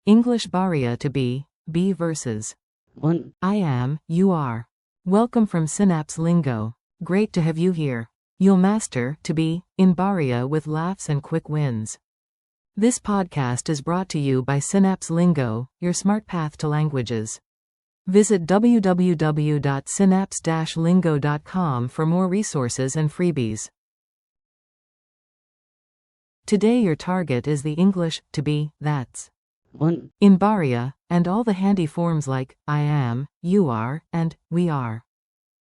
English Baria to be versus 1. I am, you are. Welcome from Synapse Lingo. Great to have you here. You'll master to be in Baria with laughs and quick wins. This podcast is brought to you by Synapse Lingo, your smart path to languages. Visit www.synapse-lingo.com for more resources and freebies. Today your target is the English to be, that's 1. in Baria, and all the handy forms like I am, you are, and we are.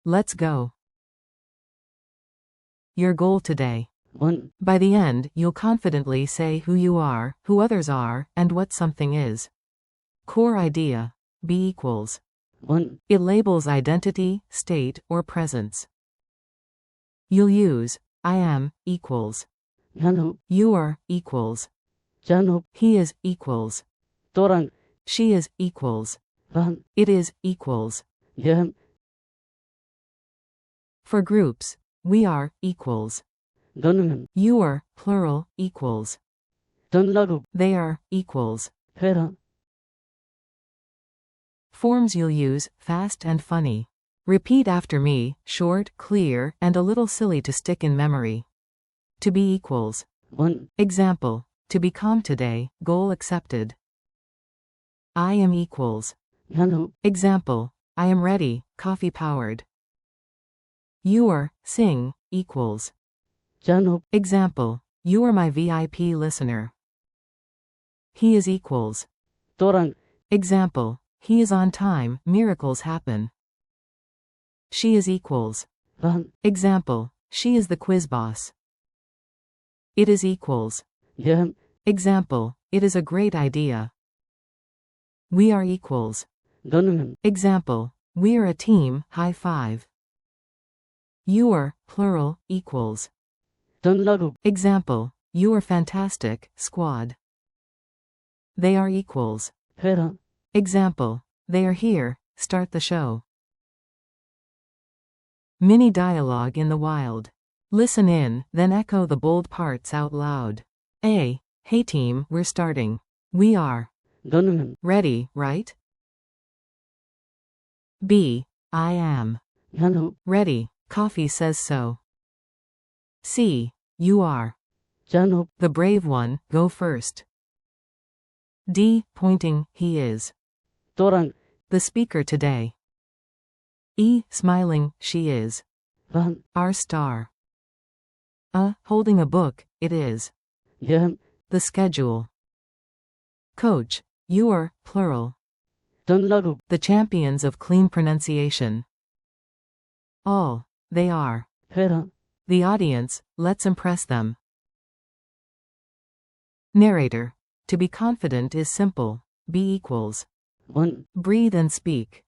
Let's go. Your goal today. 1. By the end, you'll confidently say who you are, who others are, and what something is. Core idea. Be equals. 1. It labels identity, state, or presence. You'll use I am equals. 나는 You are equals. 저는 He is equals. 또랑 She is equals. 반 It is equals. 연 For groups, we are equals. 너는 You are plural equals. 전라로 They are equals. 해라 Forms you'll use fast and funny. Repeat after me, short, clear, and a little silly to stick in memory. To be equals. 1. Example. To be calm today, goal accepted. I am equals. 나는 Example. I am ready, coffee powered. You are sing equals. 저는 Example. You are my VIP listener. He is equals. 또랑 Example. He is on time, miracles happen. She is equals. 반 Example. She is the quiz boss. It is equals. 연 Example. It is a great idea. We are equals. 너는 Example. We are a team, high five. You are, plural, equals. 전라로 Example. You are fantastic, squad. They are equals. 해라 Example. They are here, start the show. Mini dialogue in the wild. Listen in, then echo the bold parts out loud. A. Hey team, we're starting. We are. 너는 Ready, right? B. I am. 나는 Ready, coffee says so. C. You are. 저는 The brave one, go first. D. Pointing, he is. 또랑 The speaker today. E. Smiling, she is. 반 Our star. Holding a book, it is. 연 The schedule. Coach, you are, plural. 전라로 The champions of clean pronunciation. All, they are. 해라 The audience, let's impress them. Narrator. To be confident is simple. Be equals. 1. Breathe and speak.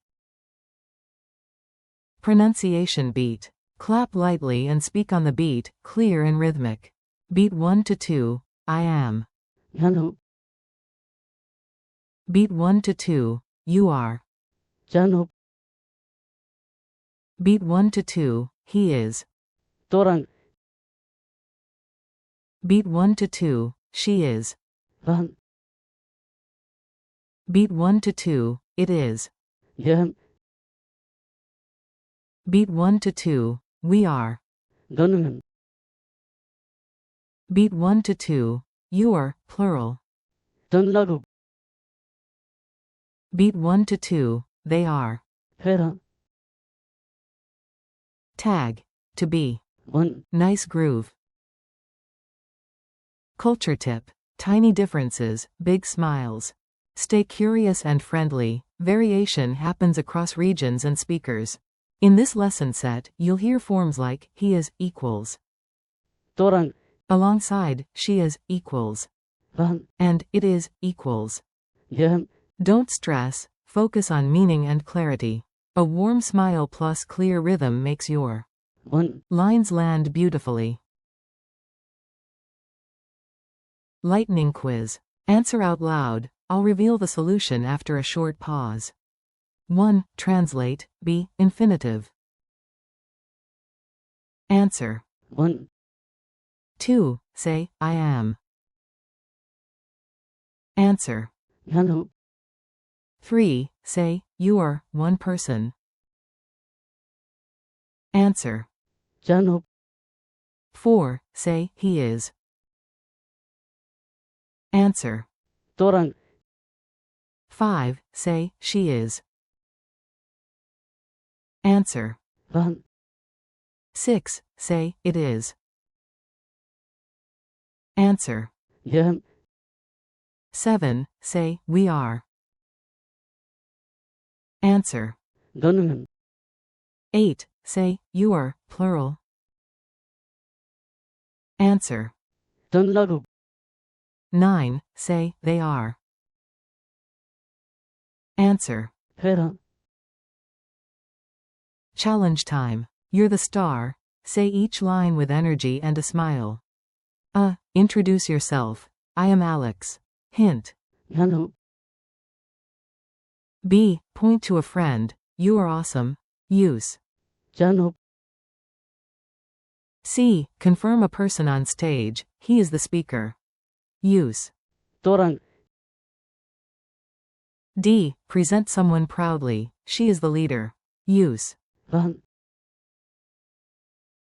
Pronunciation beat. Clap lightly and speak on the beat, clear and rhythmic. Beat 1 to 2, I am. 나는 Beat 1 to 2, you are. 저는 Beat 1 to 2, he is. 또랑 Beat 1 to 2, she is. 반 Beat 1 to 2, it is. 연 Beat 1 to 2, we are. 너는 Beat 1 to 2, you are, plural. 전라로 Beat 1 to 2, they are. 해라 Tag. To be. 1. Nice groove. Culture tip. Tiny differences, big smiles. Stay curious and friendly. Variation happens across regions and speakers. In this lesson set, you'll hear forms like he is equals. 또랑 Alongside, she is equals. 반 And it is equals. 연 Don't stress, focus on meaning and clarity. A warm smile plus clear rhythm makes your 1. lines land beautifully. Lightning quiz. Answer out loud. I'll reveal the solution after a short pause. 1. Translate. B. Infinitive. Answer. 1. 2. Say, I am. Answer. 나는 3. Say, you are one person. Answer. Ch.2 4. Say, he is. Answer. 또랑 5. Say, she is. Answer. 란 6. Say, it is. Answer. 연 7. Say, we are. Answer. 너는 8. Say, you are, plural. Answer. 전라국 9. Say, they are. Answer. 회라 Challenge time. You're the star. Say each line with energy and a smile. Introduce yourself. I am Alex. Hint. 나는 B. Point to a friend. You are awesome. Use. Ch.2 C. Confirm a person on stage. He is the speaker. Use. 또랑 D. Present someone proudly. She is the leader. Use. 란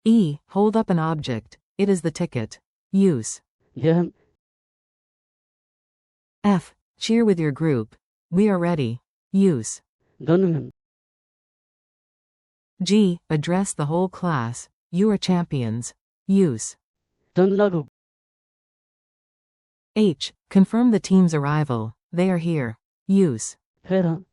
E. Hold up an object. It is the ticket. Use. 연 F. Cheer with your group. We are ready. Use. 너는 G. Address the whole class. You are champions. Use. 전라국 H. Confirm the team's arrival. They are here. Use. 회라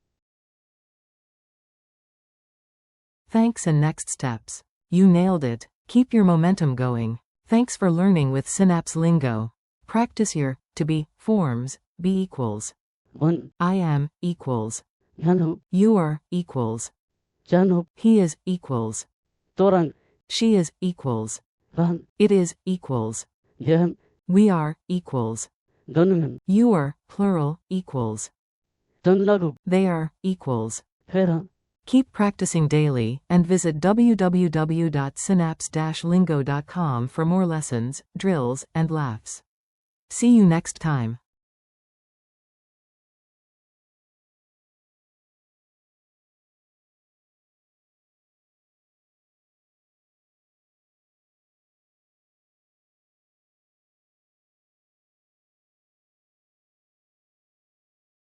Thanks and next steps. You nailed it. Keep your momentum going. Thanks for learning with Synapse Lingo. Practice your to be forms. Be equals. 원 I am equals. 나는 You are equals. Ch.2 He is equals. 또랑 She is equals. 란 It is equals. 연 We are equals. 너는 You are plural equals. 전라국 They are equals. 회라 Keep practicing daily and visit www.synapse-lingo.com for more lessons, drills, and laughs. See you next time.